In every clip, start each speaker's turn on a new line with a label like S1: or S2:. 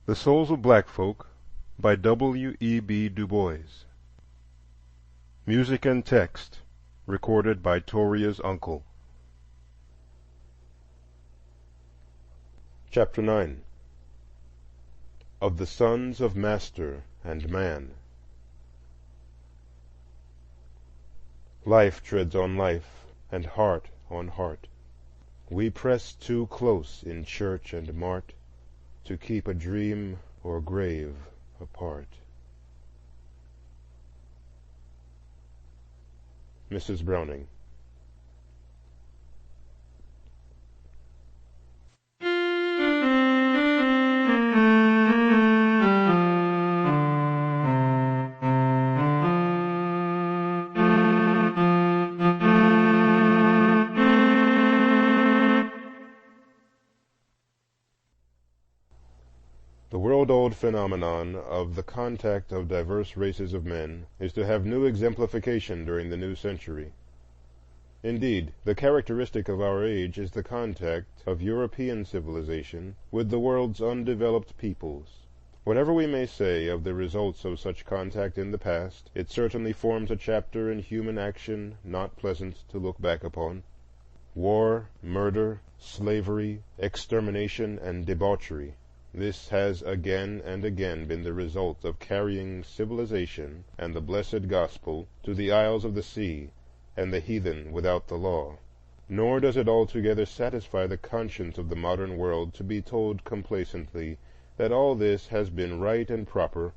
S1: The Souls of Black Folk by W.E.B.DuBois. Music and text recorded by Toria's uncle. Chapter 9. Of the Sons of Master and Man. Life treads on life, and heart on heart. We press too close in church and mart to keep a dream or grave apart. Mrs. Browning. The world-old phenomenon of the contact of diverse races of men is to have new exemplification during the new century. Indeed, the characteristic of our age is the contact of European civilization with the world's undeveloped peoples. Whatever we may say of the results of such contact in the past, it certainly forms a chapter in human action not pleasant to look back upon. War, murder, slavery, extermination, and debauchery. This has again and again been the result of carrying civilization and the blessed gospel to the isles of the sea and the heathen without the law. Nor does it altogether satisfy the conscience of the modern world to be told complacently that all this has been right and proper,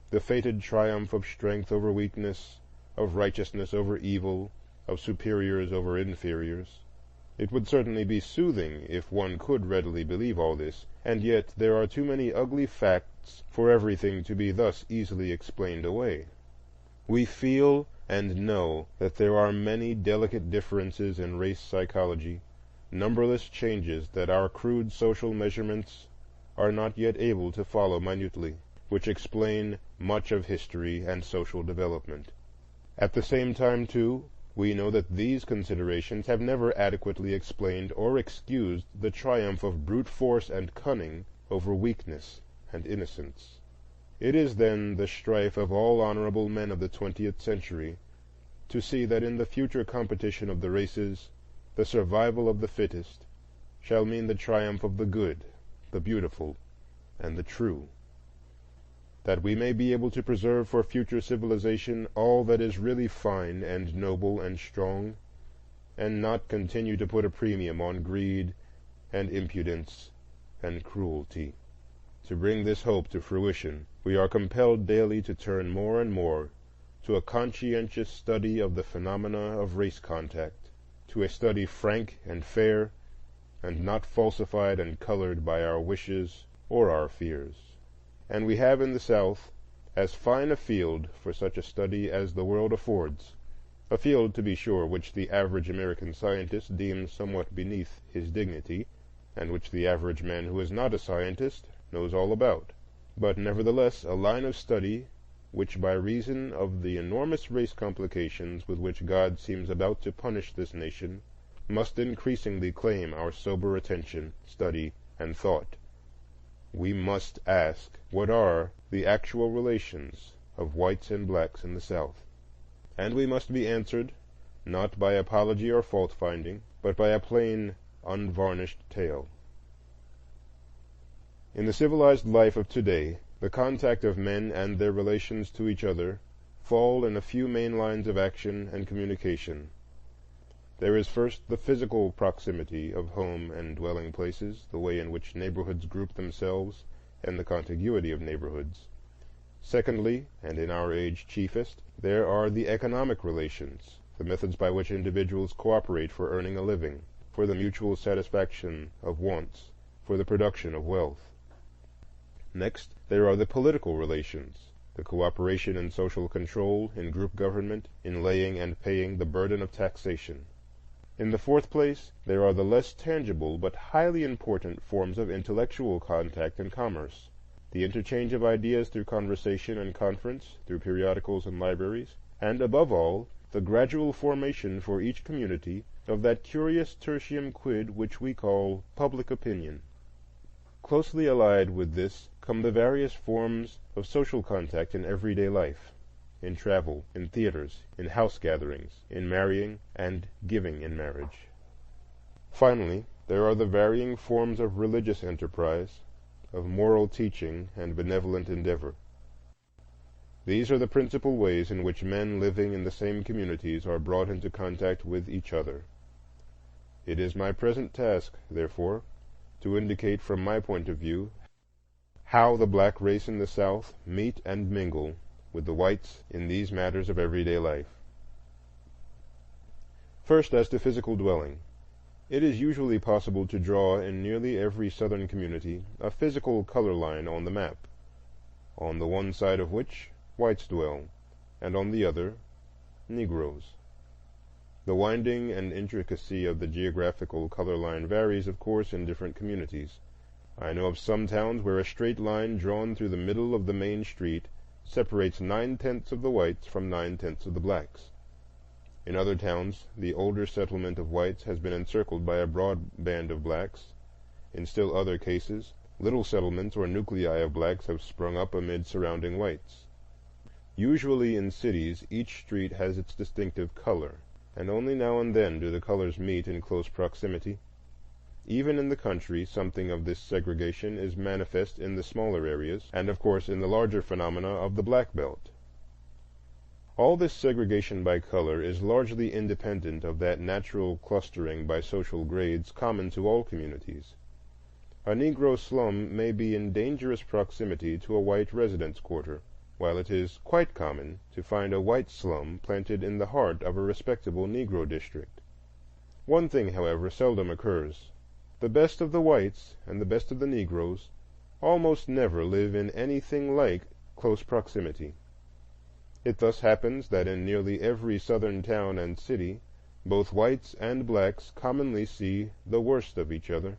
S1: the fated triumph of strength over weakness, of righteousness over evil, of superiors over inferiors. It would certainly be soothing if one could readily believe all this, and yet there are too many ugly facts for everything to be thus easily explained away. We feel and know that there are many delicate differences in race psychology, numberless changes that our crude social measurements are not yet able to follow minutely, which explain much of history and social development. At the same time, too, we know that these considerations have never adequately explained or excused the triumph of brute force and cunning over weakness and innocence. It is then the strife of all honorable men of the 20th century to see that in the future competition of the races, the survival of the fittest shall mean the triumph of the good, the beautiful, and the true, that we may be able to preserve for future civilization all that is really fine and noble and strong, and not continue to put a premium on greed and impudence and cruelty. To bring this hope to fruition, we are compelled daily to turn more and more to a conscientious study of the phenomena of race contact, to a study frank and fair, and not falsified and colored by our wishes or our fears. And we have in the South as fine a field for such a study as the world affords, a field, to be sure, which the average American scientist deems somewhat beneath his dignity, and which the average man who is not a scientist knows all about, but nevertheless a line of study which, by reason of the enormous race complications with which God seems about to punish this nation, must increasingly claim our sober attention, study, and thought. We must ask, what are the actual relations of whites and blacks in the South? And we must be answered, not by apology or fault-finding, but by a plain, unvarnished tale. In the civilized life of today, the contact of men and their relations to each other fall in a few main lines of action and communication. There is first the physical proximity of home and dwelling places, the way in which neighborhoods group themselves, and the contiguity of neighborhoods. Secondly, and in our age chiefest, there are the economic relations, the methods by which individuals cooperate for earning a living, for the mutual satisfaction of wants, for the production of wealth. Next, there are the political relations, the cooperation in social control, in group government, in laying and paying the burden of taxation. In the fourth place, there are the less tangible but highly important forms of intellectual contact and commerce, the interchange of ideas through conversation and conference, through periodicals and libraries, and above all, the gradual formation for each community of that curious tertium quid which we call public opinion. Closely allied with this come the various forms of social contact in everyday life, in travel, in theaters, in house gatherings, in marrying and giving in marriage. Finally, there are the varying forms of religious enterprise, of moral teaching and benevolent endeavor. These are the principal ways in which men living in the same communities are brought into contact with each other. It is my present task, therefore, to indicate from my point of view how the black race in the South meet and mingle with the whites in these matters of everyday life. First, as to physical dwelling. It is usually possible to draw in nearly every Southern community a physical color line on the map, on the one side of which whites dwell, and on the other Negroes. The winding and intricacy of the geographical color line varies, of course, in different communities. I know of some towns where a straight line drawn through the middle of the main street separates 9/10 of the whites from 9/10 of the blacks. In other towns, the older settlement of whites has been encircled by a broad band of blacks. In still other cases, little settlements or nuclei of blacks have sprung up amid surrounding whites. Usually in cities, each street has its distinctive color, and only now and then do the colors meet in close proximity. Even in the country, something of this segregation is manifest in the smaller areas, and of course in the larger phenomena of the Black Belt. All this segregation by color is largely independent of that natural clustering by social grades common to all communities. A Negro slum may be in dangerous proximity to a white residence quarter, while it is quite common to find a white slum planted in the heart of a respectable Negro district. One thing, however, seldom occurs. The best of the whites and the best of the Negroes almost never live in anything like close proximity. It thus happens that in nearly every Southern town and city, both whites and blacks commonly see the worst of each other.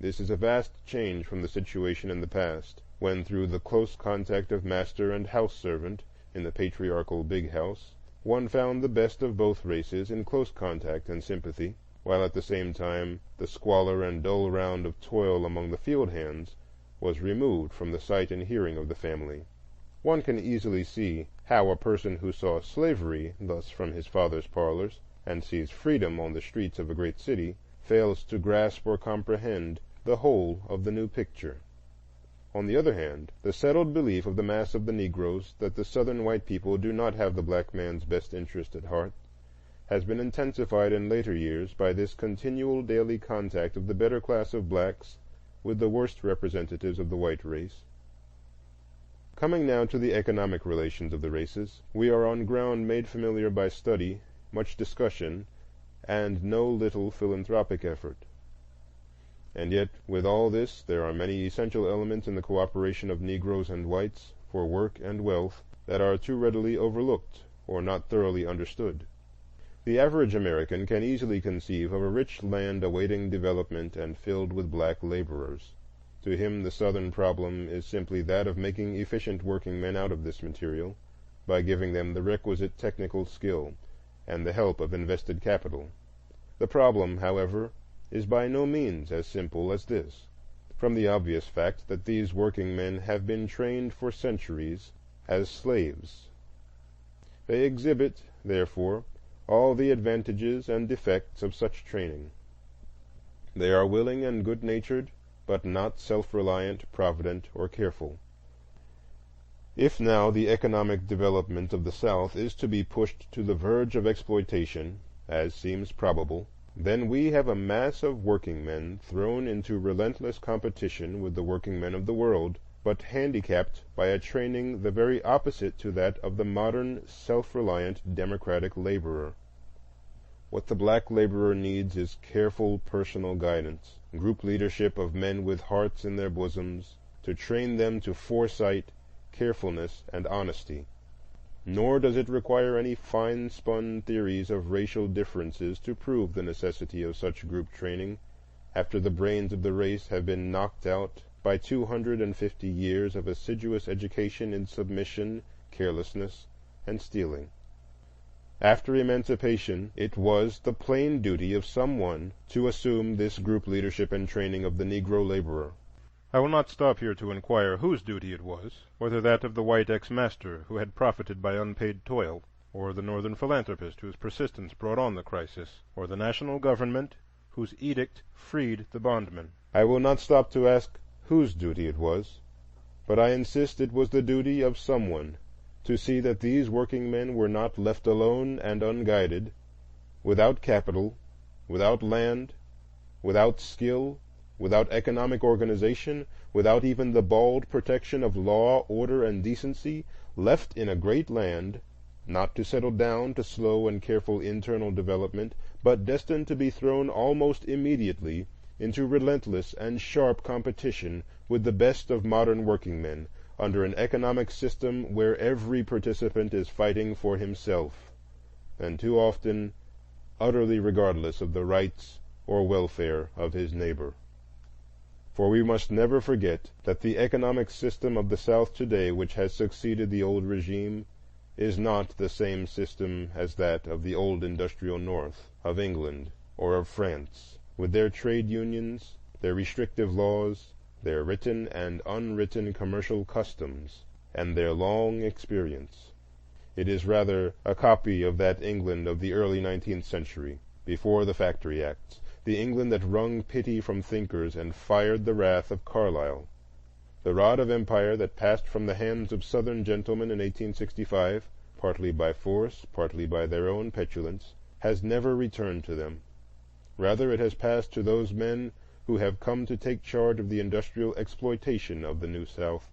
S1: This is a vast change from the situation in the past, when through the close contact of master and house servant in the patriarchal big house, one found the best of both races in close contact and sympathy, while at the same time the squalor and dull round of toil among the field hands was removed from the sight and hearing of the family. One can easily see how a person who saw slavery thus from his father's parlors, and sees freedom on the streets of a great city, fails to grasp or comprehend the whole of the new picture. On the other hand, the settled belief of the mass of the Negroes that the Southern white people do not have the black man's best interest at heart has been intensified in later years by this continual daily contact of the better class of blacks with the worst representatives of the white race. Coming now to the economic relations of the races, we are on ground made familiar by study, much discussion, and no little philanthropic effort. And yet, with all this, there are many essential elements in the cooperation of Negroes and whites for work and wealth that are too readily overlooked or not thoroughly understood. The average American can easily conceive of a rich land awaiting development and filled with black laborers. To him the Southern problem is simply that of making efficient working men out of this material by giving them the requisite technical skill and the help of invested capital. The problem, however, is by no means as simple as this, from the obvious fact that these working men have been trained for centuries as slaves. They exhibit, therefore, all the advantages and defects of such training. They are willing and good-natured, but not self-reliant, provident, or careful. If now the economic development of the South is to be pushed to the verge of exploitation, as seems probable, then we have a mass of working men thrown into relentless competition with the working men of the world, but handicapped by a training the very opposite to that of the modern, self-reliant, democratic laborer. What the black laborer needs is careful personal guidance, group leadership of men with hearts in their bosoms, to train them to foresight, carefulness, and honesty. Nor does it require any fine-spun theories of racial differences to prove the necessity of such group training, after the brains of the race have been knocked out by 250 years of assiduous education in submission, carelessness, and stealing. After emancipation, it was the plain duty of someone to assume this group leadership and training of the Negro laborer. I will not stop here to inquire whose duty it was, whether that of the white ex-master who had profited by unpaid toil, or the northern philanthropist whose persistence brought on the crisis, or the national government whose edict freed the bondman. I will not stop to ask whose duty it was, but I insist it was the duty of someone to see that these working men were not left alone and unguided, without capital, without land, without skill, without economic organization, without even the bald protection of law, order, and decency, left in a great land, not to settle down to slow and careful internal development, but destined to be thrown almost immediately into relentless and sharp competition with the best of modern workingmen, under an economic system where every participant is fighting for himself, and too often utterly regardless of the rights or welfare of his neighbor. For we must never forget that the economic system of the South today, which has succeeded the old regime, is not the same system as that of the old industrial North, of England, or of France, with their trade unions, their restrictive laws, their written and unwritten commercial customs, and their long experience. It is rather a copy of that England of the early 19th century, before the Factory Acts, the England that wrung pity from thinkers and fired the wrath of Carlyle, the rod of empire that passed from the hands of Southern gentlemen in 1865, partly by force, partly by their own petulance, has never returned to them. Rather, it has passed to those men who have come to take charge of the industrial exploitation of the New South,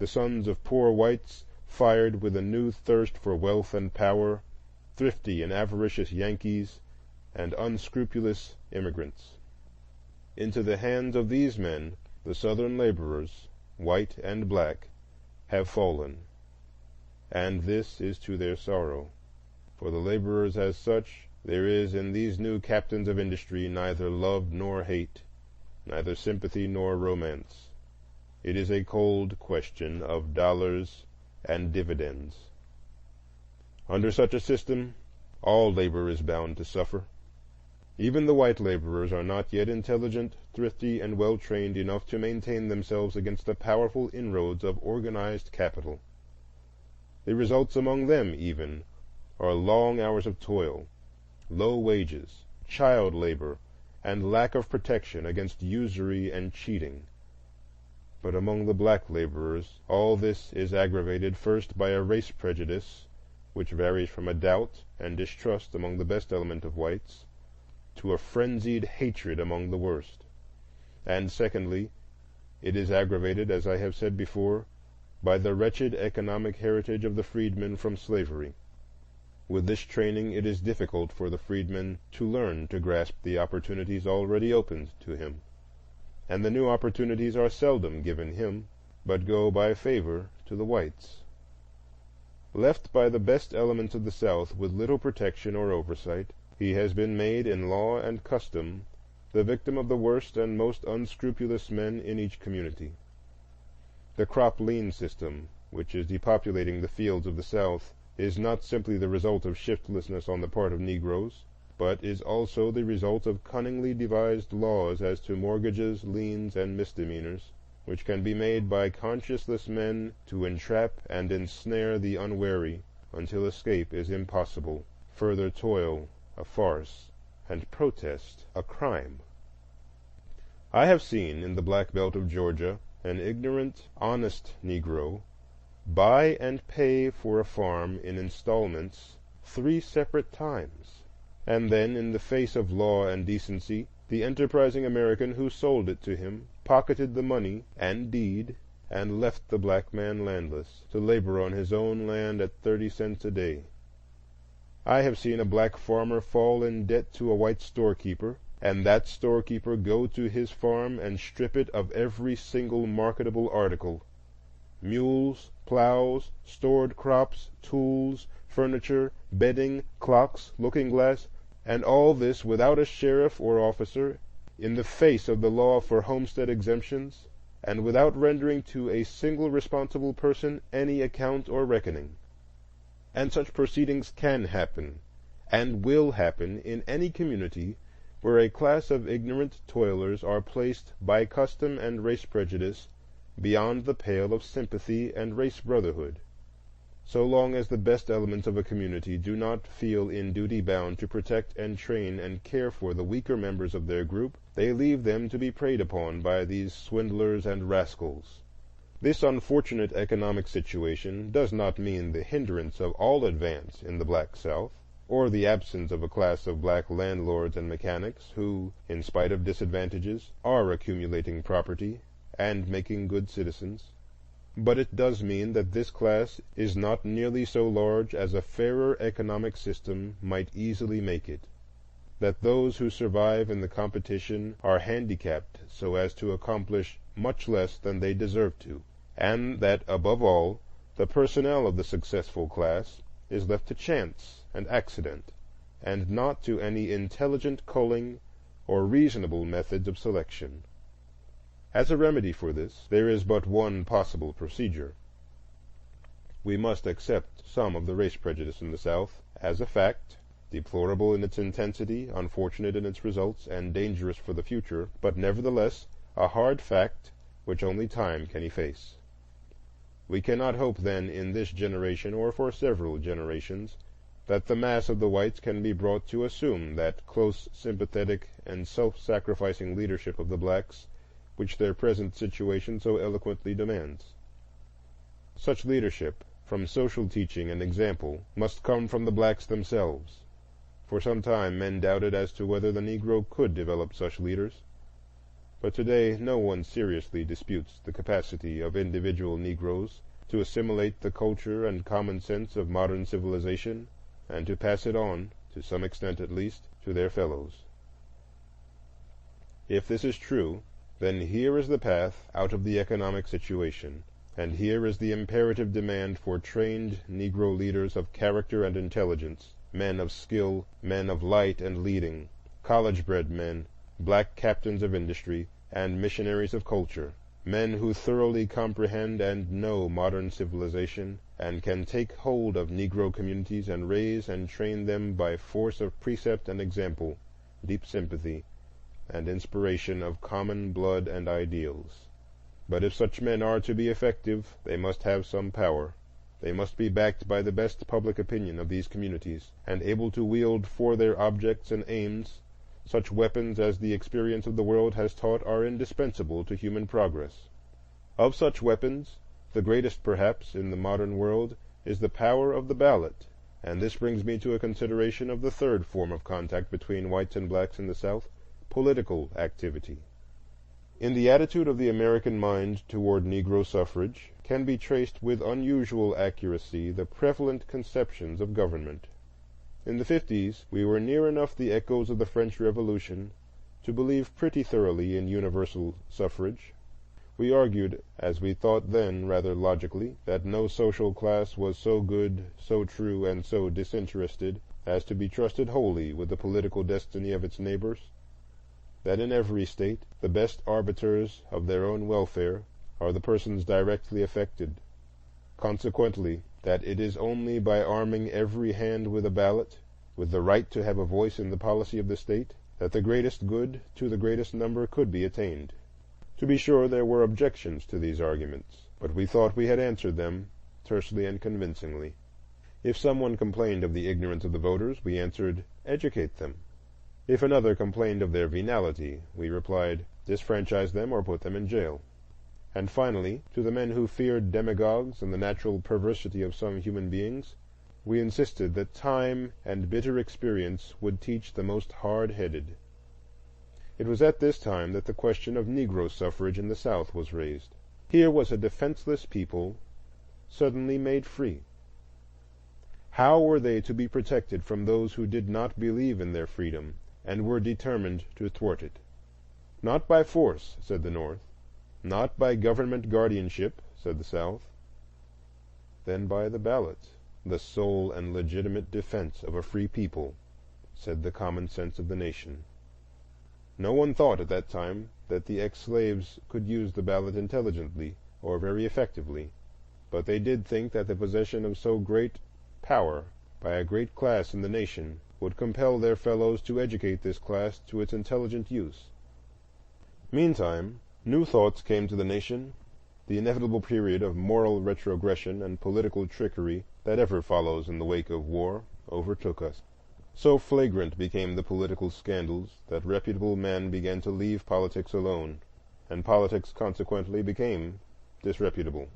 S1: the sons of poor whites fired with a new thirst for wealth and power, thrifty and avaricious Yankees, and unscrupulous immigrants. Into the hands of these men the Southern laborers, white and black, have fallen, and this is to their sorrow. For the laborers as such, there is in these new captains of industry neither love nor hate, neither sympathy nor romance. It is a cold question of dollars and dividends. Under such a system, all labor is bound to suffer. Even the white laborers are not yet intelligent, thrifty, and well-trained enough to maintain themselves against the powerful inroads of organized capital. The results among them, even, are long hours of toil, low wages, child labor, and lack of protection against usury and cheating. But among the black laborers, all this is aggravated first by a race prejudice, which varies from a doubt and distrust among the best element of whites to a frenzied hatred among the worst. And secondly, it is aggravated, as I have said before, by the wretched economic heritage of the freedmen from slavery. With this training, it is difficult for the freedman to learn to grasp the opportunities already opened to him, and the new opportunities are seldom given him, but go by favor to the whites. Left by the best elements of the South with little protection or oversight, he has been made in law and custom the victim of the worst and most unscrupulous men in each community. The crop lien system, which is depopulating the fields of the South, is not simply the result of shiftlessness on the part of Negroes, but is also the result of cunningly devised laws as to mortgages, liens, and misdemeanors, which can be made by conscienceless men to entrap and ensnare the unwary until escape is impossible, further toil a farce, and protest a crime. I have seen in the Black Belt of Georgia an ignorant, honest Negro buy and pay for a farm in installments 3 separate times, and then, in the face of law and decency, the enterprising American who sold it to him pocketed the money and deed and left the black man landless, to labor on his own land at 30 cents a day. I have seen a black farmer fall in debt to a white storekeeper, and that storekeeper go to his farm and strip it of every single marketable article—mules, plows, stored crops, tools, furniture, bedding, clocks, looking-glass, and all this without a sheriff or officer, in the face of the law for homestead exemptions, and without rendering to a single responsible person any account or reckoning. And such proceedings can happen, and will happen in any community, where a class of ignorant toilers are placed by custom and race prejudice beyond the pale of sympathy and race brotherhood. So long as the best elements of a community do not feel in duty bound to protect and train and care for the weaker members of their group, they leave them to be preyed upon by these swindlers and rascals. This unfortunate economic situation does not mean the hindrance of all advance in the black South, or the absence of a class of black landlords and mechanics who, in spite of disadvantages, are accumulating property and making good citizens. But it does mean that this class is not nearly so large as a fairer economic system might easily make it, that those who survive in the competition are handicapped so as to accomplish much less than they deserve to, and that, above all, the personnel of the successful class is left to chance and accident, and not to any intelligent culling or reasonable methods of selection. As a remedy for this, there is but one possible procedure. We must accept some of the race prejudice in the South as a fact, deplorable in its intensity, unfortunate in its results, and dangerous for the future, but nevertheless a hard fact which only time can efface. We cannot hope then in this generation, or for several generations, that the mass of the whites can be brought to assume that close, sympathetic, and self-sacrificing leadership of the blacks which their present situation so eloquently demands. Such leadership, from social teaching and example, must come from the blacks themselves. For some time men doubted as to whether the Negro could develop such leaders, but today no one seriously disputes the capacity of individual Negroes to assimilate the culture and common sense of modern civilization, and to pass it on, to some extent at least, to their fellows. If this is true, then here is the path out of the economic situation, and here is the imperative demand for trained Negro leaders of character and intelligence, men of skill, men of light and leading, college-bred men, black captains of industry, and missionaries of culture, men who thoroughly comprehend and know modern civilization, and can take hold of Negro communities and raise and train them by force of precept and example, deep sympathy, and inspiration of common blood and ideals. But if such men are to be effective, they must have some power. They must be backed by the best public opinion of these communities, and able to wield for their objects and aims such weapons as the experience of the world has taught are indispensable to human progress. Of such weapons, the greatest perhaps in the modern world is the power of the ballot, and this brings me to a consideration of the third form of contact between whites and blacks in the South, political activity. In the attitude of the American mind toward Negro suffrage can be traced with unusual accuracy the prevalent conceptions of government. In the 50s, we were near enough the echoes of the French Revolution to believe pretty thoroughly in universal suffrage. We argued, as we thought then rather logically, that no social class was so good, so true, and so disinterested as to be trusted wholly with the political destiny of its neighbors, that in every state the best arbiters of their own welfare are the persons directly affected. Consequently, that it is only by arming every hand with a ballot, with the right to have a voice in the policy of the state, that the greatest good to the greatest number could be attained. To be sure, there were objections to these arguments, but we thought we had answered them tersely and convincingly. If someone complained of the ignorance of the voters, we answered, "Educate them." If another complained of their venality, we replied, "Disfranchise them or put them in jail." And finally, to the men who feared demagogues and the natural perversity of some human beings, we insisted that time and bitter experience would teach the most hard-headed. It was at this time that the question of Negro suffrage in the South was raised. Here was a defenseless people suddenly made free. How were they to be protected from those who did not believe in their freedom and were determined to thwart it? Not by force, said the North. Not by government guardianship, said the South. Then by the ballot, the sole and legitimate defense of a free people, said the common sense of the nation. No one thought at that time that the ex-slaves could use the ballot intelligently or very effectively, but they did think that the possession of so great power by a great class in the nation would compel their fellows to educate this class to its intelligent use. Meantime, new thoughts came to the nation. The inevitable period of moral retrogression and political trickery that ever follows in the wake of war overtook us. So flagrant became the political scandals that reputable men began to leave politics alone, and politics consequently became disreputable.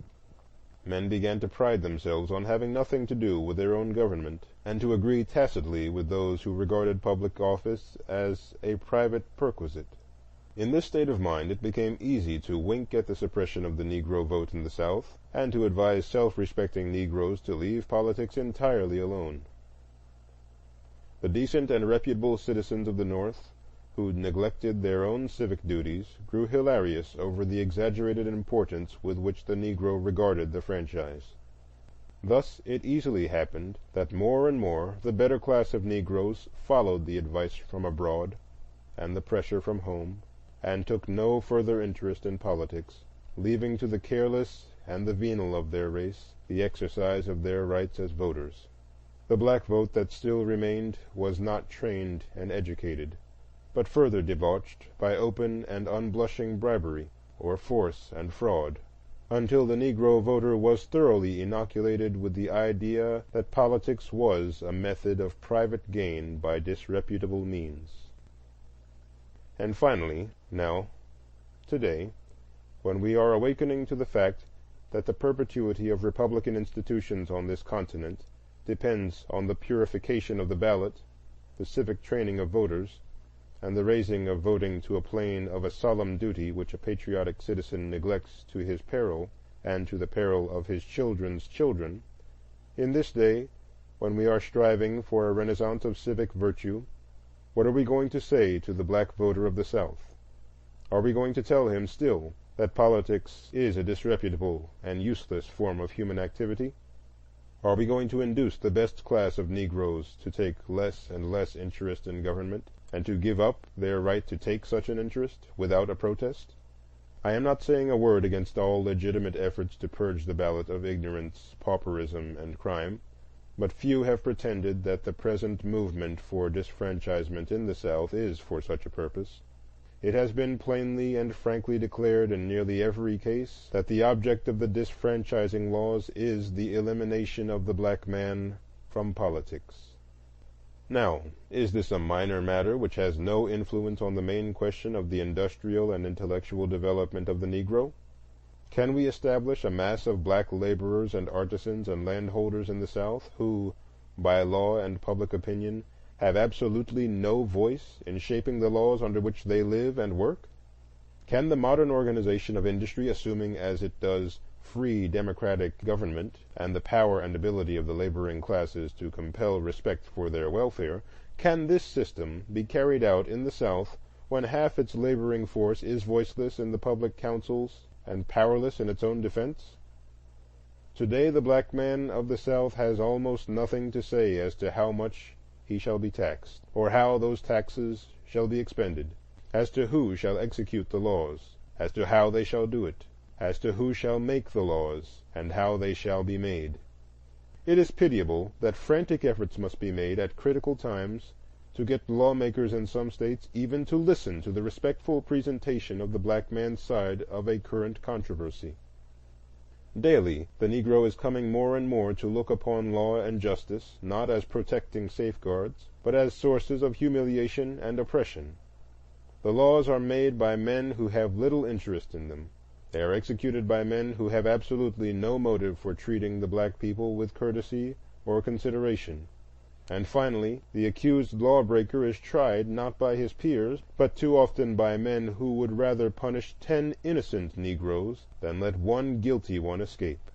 S1: Men began to pride themselves on having nothing to do with their own government, and to agree tacitly with those who regarded public office as a private perquisite. In this state of mind it became easy to wink at the suppression of the Negro vote in the South, and to advise self-respecting Negroes to leave politics entirely alone. The decent and reputable citizens of the North, who neglected their own civic duties, grew hilarious over the exaggerated importance with which the Negro regarded the franchise. Thus it easily happened that more and more the better class of Negroes followed the advice from abroad and the pressure from home, and took no further interest in politics, leaving to the careless and the venal of their race the exercise of their rights as voters. The black vote that still remained was not trained and educated, but further debauched by open and unblushing bribery, or force and fraud, until the Negro voter was thoroughly inoculated with the idea that politics was a method of private gain by disreputable means. And finally, now, today, when we are awakening to the fact that the perpetuity of Republican institutions on this continent depends on the purification of the ballot, the civic training of voters, and the raising of voting to a plane of a solemn duty which a patriotic citizen neglects to his peril and to the peril of his children's children, in this day, when we are striving for a renaissance of civic virtue, what are we going to say to the black voter of the South? Are we going to tell him still that politics is a disreputable and useless form of human activity? Are we going to induce the best class of Negroes to take less and less interest in government, and to give up their right to take such an interest without a protest? I am not saying a word against all legitimate efforts to purge the ballot of ignorance, pauperism, and crime, but few have pretended that the present movement for disfranchisement in the South is for such a purpose. It has been plainly and frankly declared in nearly every case that the object of the disfranchising laws is the elimination of the black man from politics. Now, is this a minor matter which has no influence on the main question of the industrial and intellectual development of the Negro? Can we establish a mass of black laborers and artisans and landholders in the South who, by law and public opinion, have absolutely no voice in shaping the laws under which they live and work? Can the modern organization of industry, assuming as it does free democratic government and the power and ability of the laboring classes to compel respect for their welfare, can this system be carried out in the South when half its laboring force is voiceless in the public councils and powerless in its own defense? Today the black man of the South has almost nothing to say as to how much he shall be taxed, or how those taxes shall be expended, as to who shall execute the laws, as to how they shall do it, as to who shall make the laws, and how they shall be made. It is pitiable that frantic efforts must be made at critical times to get lawmakers in some states even to listen to the respectful presentation of the black man's side of a current controversy. Daily the Negro is coming more and more to look upon law and justice not as protecting safeguards, but as sources of humiliation and oppression. The laws are made by men who have little interest in them. They are executed by men who have absolutely no motive for treating the black people with courtesy or consideration. And finally, the accused lawbreaker is tried not by his peers, but too often by men who would rather punish 10 innocent Negroes than let one guilty one escape.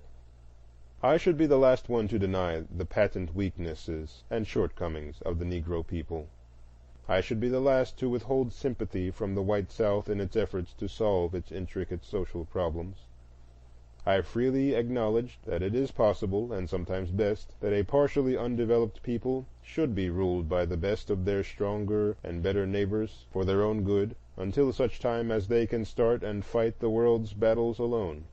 S1: I should be the last one to deny the patent weaknesses and shortcomings of the Negro people. I should be the last to withhold sympathy from the white South in its efforts to solve its intricate social problems. I freely acknowledge that it is possible, and sometimes best, that a partially undeveloped people should be ruled by the best of their stronger and better neighbors for their own good, until such time as they can start and fight the world's battles alone.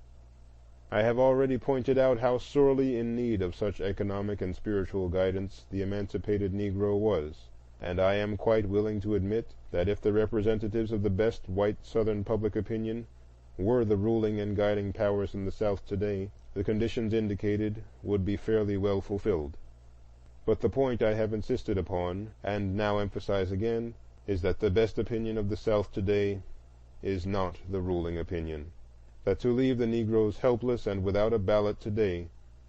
S1: I have already pointed out how sorely in need of such economic and spiritual guidance the emancipated Negro was, and I am quite willing to admit that if the representatives of the best white Southern public opinion were the ruling and guiding powers in the South today, the conditions indicated would be fairly well fulfilled. But the point I have insisted upon, and now emphasize again, is that the best opinion of the South today is not the ruling opinion. That to leave the Negroes helpless and without a ballot today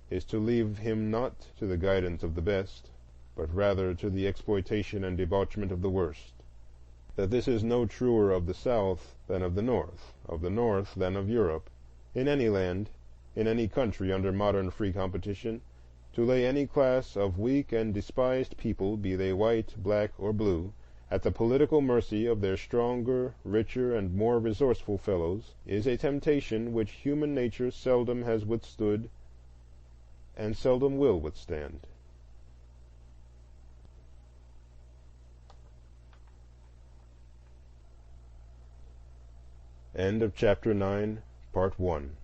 S1: is to leave him not to the guidance of the best, but rather to the exploitation and debauchement of the worst. That this is no truer of the South than of the North than of Europe. In any land, in any country under modern free competition, to lay any class of weak and despised people, be they white, black, or blue, at the political mercy of their stronger, richer, and more resourceful fellows, is a temptation which human nature seldom has withstood and seldom will withstand. End of Chapter 9, Part 1.